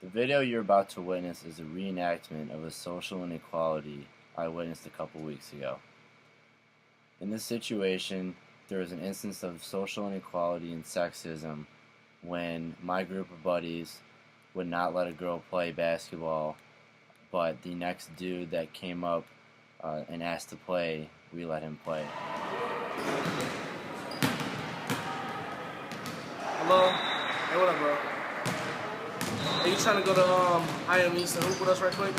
The video you're about to witness is a reenactment of a social inequality I witnessed a couple weeks ago. In this situation, there was an instance of social inequality and sexism when my group of buddies would not let a girl play basketball, but the next dude that came up and asked to play, we let him play. Hello? Hey, what up, bro? Are you trying to go to IM East and hoop with us right quick?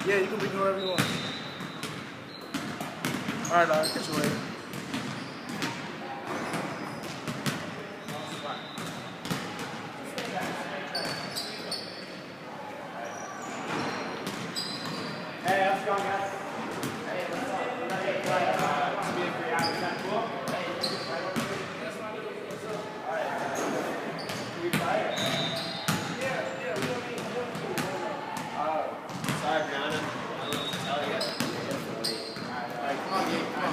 Yeah, you can be wherever you want. Alright, I'll catch you later. Hey, how's it going, guys? Hey, what's up? We're gonna get to be a free hour. Is that cool? Hey, alright. Are you tired? Yeah, we don't need sorry, Brianna. I don't know what to tell you. Alright, come on, Gabe, come on.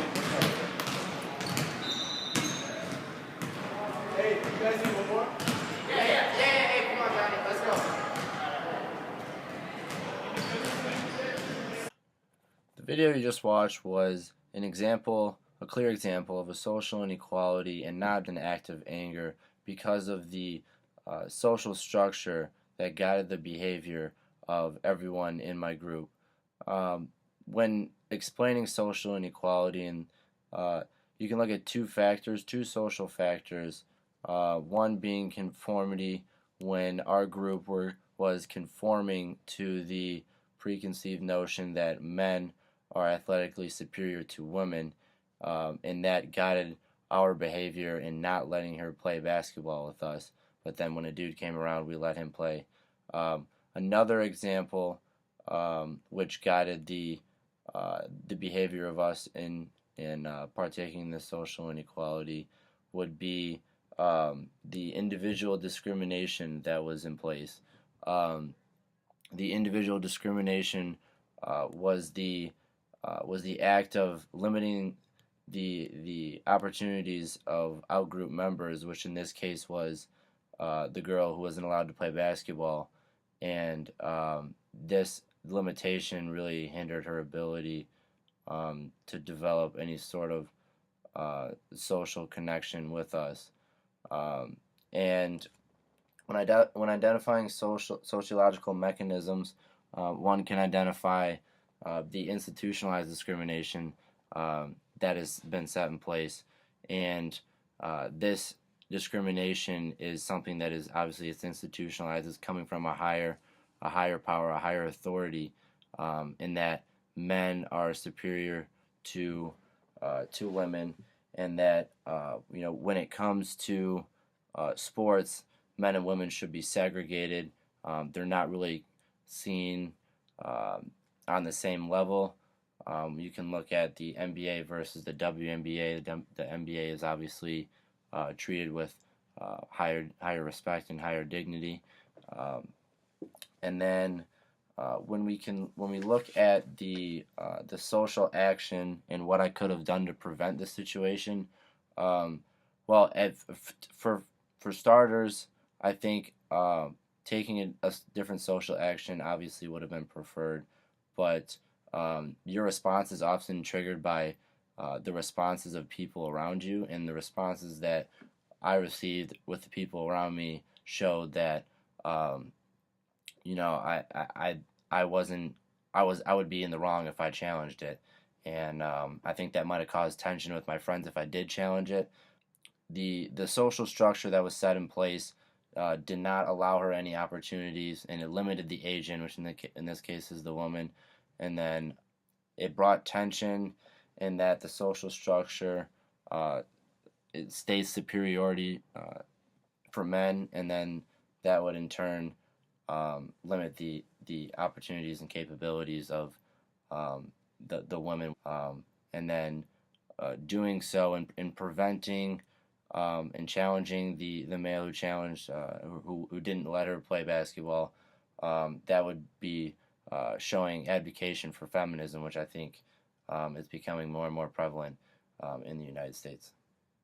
Hey, you guys need one more? Yeah, hey, come on, Johnny, let's go. The video you just watched was a clear example of a social inequality and not an act of anger because of the social structure that guided the behavior of everyone in my group. When explaining social inequality, and you can look at two social factors, one being conformity, when our group was conforming to the preconceived notion that men are athletically superior to women, and that guided our behavior in not letting her play basketball with us. But then when a dude came around, we let him play. Another example, which guided the behavior of us in partaking in this social inequality, would be the individual discrimination that was in place. The individual discrimination was the act of limiting the opportunities of outgroup members, which in this case was the girl who wasn't allowed to play basketball, and this limitation really hindered her ability to develop any sort of social connection with us. And when identifying sociological mechanisms, one can identify the institutionalized discrimination that has been set in place, and this discrimination is something that is obviously it's institutionalized. It's coming from a higher power, a higher authority, in that men are superior to women, and that when it comes to sports, men and women should be segregated. They're not really seen on the same level. You can look at the NBA versus the WNBA. The NBA is obviously treated with higher respect and higher dignity. And then when we look at the social action and what I could have done to prevent this situation, for starters, I think taking a different social action obviously would have been preferred, but your response is often triggered by the responses of people around you, and the responses that I received with the people around me showed that I would be in the wrong if I challenged it, and I think that might have caused tension with my friends if I did challenge it. The social structure that was set in place did not allow her any opportunities, and it limited the agent, which in this case is the woman, and then it brought tension in that the social structure it states superiority for men, and then that would in turn limit the opportunities and capabilities of the women, and then doing so and preventing and challenging the male who challenged who didn't let her play basketball, that would be showing advocacy for feminism, which I think is becoming more and more prevalent in the United States.